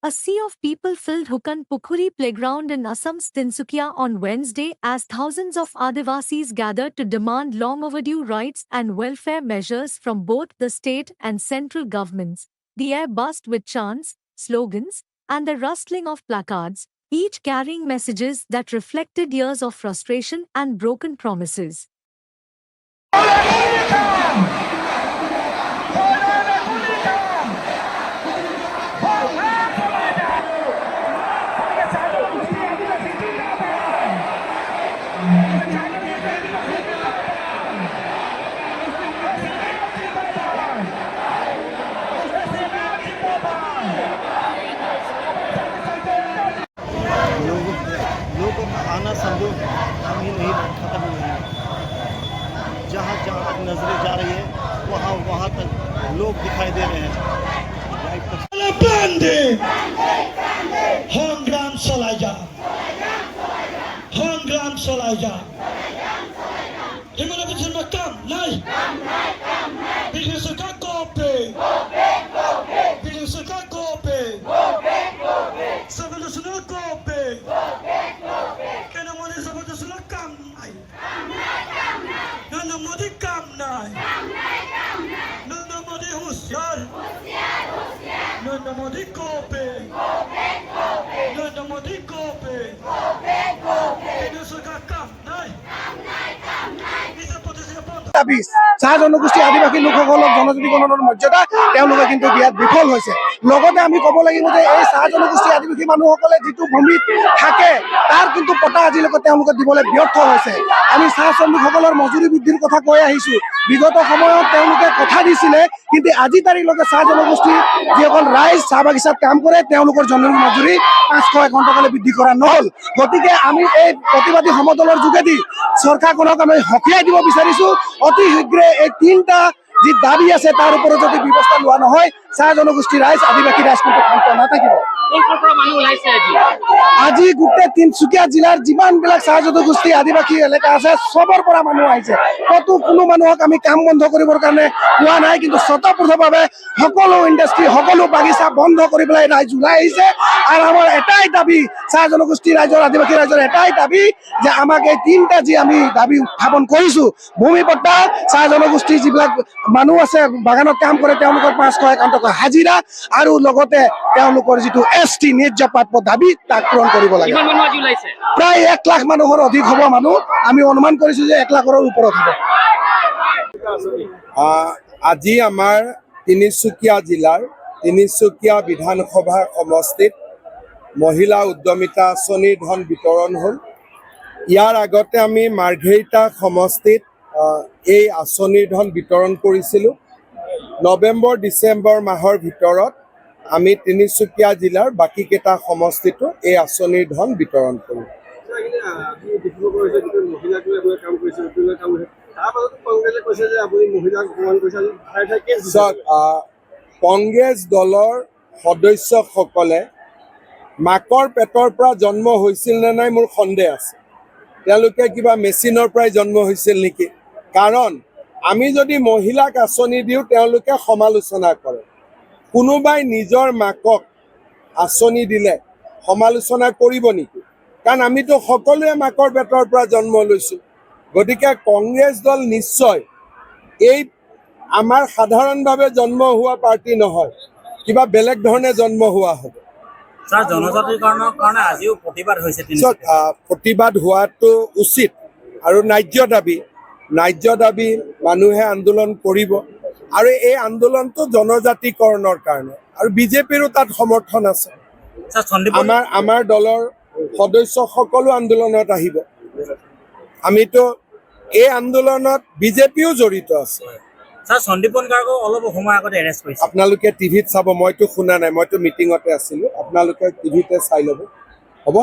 A sea of people filled Hukan Pukhuri playground in Assam's Tinsukia on Wednesday as thousands of Adivasis gathered to demand long overdue rights and welfare measures from both the state and central governments. The air buzzed with chants, slogans, and the rustling of placards, each carrying messages that reflected years of frustration and broken promises. लोगों का आना संभव हम ही नहीं खत्म नहीं है। जहाँ जहाँ तक नजरें जा रही है वहाँ तक लोग दिखाई दे रहे हैं। সংগ্রাম চলাই যা সংগ্রাম চলাই যা এমন কিছু কাম নাই বিজনেস কা কোপে বিজনেস কা কোপে সবলুসন কোপে কেন মনে সবলুসন কাম নাই নন্দমোদি কাম নাই নন্দমোদি হুঁশিয়ার নন্দমোদি কোপে নন্দমোদি কোপে বিজনেস কা কাম নাই চাহ জনগোষ্ঠী আদিবাসী লোকসকলক জনজাতি গণনাৰ মৰ্যাদা তেওঁলোকে কিন্তু দিয়াত বিফল হৈছে। লগতে আমি ক'ব লাগিব যে এই চাহ জনগোষ্ঠী আদিবাসী মানুহসকলে যিটো ভূমিত থাকে তাৰ কিন্তু পটা আজিলৈকে তেওঁলোকে দিবলৈ ব্যৰ্থ হৈছে। আমি চাহ শ্ৰমিকসকলৰ মজুৰি বৃদ্ধিৰ কথা কৈ আহিছোঁ। বিগত সময়ত তেওঁলোকে কথা দিছিলে, কিন্তু আজি তাৰিখলৈকে চাহ জনগোষ্ঠী যিসকল ৰাইজ চাহ বাগিচাত কাম কৰে তেওঁলোকৰ জমিৰ মজুৰি 551 টকালৈ বৃদ্ধি কৰা নহ'ল। গতিকে আমি এই প্ৰতিবাদী সমদলৰ যোগেদি চৰকাৰখনক আমি সকীয়াই দিব বিচাৰিছোঁ। অতি শীঘ্ৰে এই তিনিটা যি দাবী আছে তাৰ ওপৰত যদি ব্যৱস্থা লোৱা নহয়, চাহ জনগোষ্ঠী ৰাইজ আদিবাসী ৰাইজ কিন্তু শান্ত নাথাকিব। আজি গোটেই তিনিচুকীয়া জিলাৰ যিমানবিলাক চাহ জনগোষ্ঠী আদিবাসী এলেকা আছে চবৰ পৰা মানুহ আহিছে। কতো কোনো মানুহক আমি কাম বন্ধ কৰিবৰ কাৰণে কোৱা নাই, কিন্তু স্বতঃস্ফূৰ্তভাৱে সকলো ইণ্ডাষ্ট্ৰী সকলো বাগিচা বন্ধ কৰি পেলাই ৰাইজ ওলাই আহিছে। আৰু আমাৰ এটাই দাবী, চাহ জনগোষ্ঠী ৰাইজৰ আদিবাসী ৰাইজৰ এটাই দাবী যে আমাক এই তিনিটা যি আমি দাবী উত্থাপন কৰিছোঁ, ভূমি পট্টা, চাহ জনগোষ্ঠীৰ যিবিলাক মানুহ আছে বাগানত কাম কৰে তেওঁলোকৰ 551 টকা হাজিৰা, আৰু লগতে তেওঁলোকৰ যিটো ST নিৰ্যাতন দাবী তাক পূৰণ কৰিব লাগে। প্ৰায় 1 লাখ মানুহৰ অধিক হ'ব মানুহ, আমি অনুমান কৰিছোঁ যে 1 লাখৰ ওপৰত হ'ব। আজি আমাৰ তিনিচুকীয়া জিলাৰ তিনিচুকীয়া বিধানসভা সমষ্টিত মহিলা উদ্যমিতা আঁচনিৰ ধন বিতৰণ হ'ল। ইয়াৰ আগতে আমি মাৰ্ঘেৰিটা সমষ্টিত এই আঁচনিৰ ধন বিতৰণ কৰিছিলোঁ। নৱেম্বৰ ডিচেম্বৰ মাহৰ ভিতৰত আমি তিনিচুকীয়া জিলাৰ বাকীকেইটা সমষ্টিতো এই আঁচনিৰ ধন বিতৰণ কৰোঁ। কংগ্ৰেছ দলৰ সদস্যসকলে মাকৰ পেটৰ পৰা জন্ম হৈছিল নে নাই মোৰ সন্দেহ আছে। তেওঁলোকে কিবা মেচিনৰ পৰাই জন্ম হৈছিল নেকি? কাৰণ আমি যদি মহিলাক আঁচনি দিওঁ তেওঁলোকে সমালোচনা কৰে। কোনোবাই নিজৰ মাকক আঁচনি দিলে সমালোচনা কৰিব নেকি? কাৰণ আমিতো সকলোৱে মাকৰ পেটৰ পৰা জন্ম লৈছোঁ। গতিকে কংগ্ৰেছ দল নিশ্চয় এই আমাৰ সাধাৰণভাৱে জন্ম হোৱা পাৰ্টি নহয়, কিবা বেলেগ ধৰণে জন্ম হোৱা হ'ব। প্ৰতিবাদ হোৱাটো উচিত আৰু ন্যায্য দাবী মানুহে আন্দোলন কৰিব, আৰু এই আন্দোলনটো জনজাতিকৰণৰ কাৰণে, আৰু বিজেপিৰো তাত সমৰ্থন আছে। আমাৰ দলৰ সদস্যসকলো আন্দোলনত আহিব। আমিতো এই আন্দোলনত বিজেপিও জড়িত আছে। আপোনালোকে টিভিত চাব, মইতো শুনা নাই, মইতো মিটিঙতে আছিলোঁ। আপোনালোকে টিভিতে চাই ল'ব, হ'ব।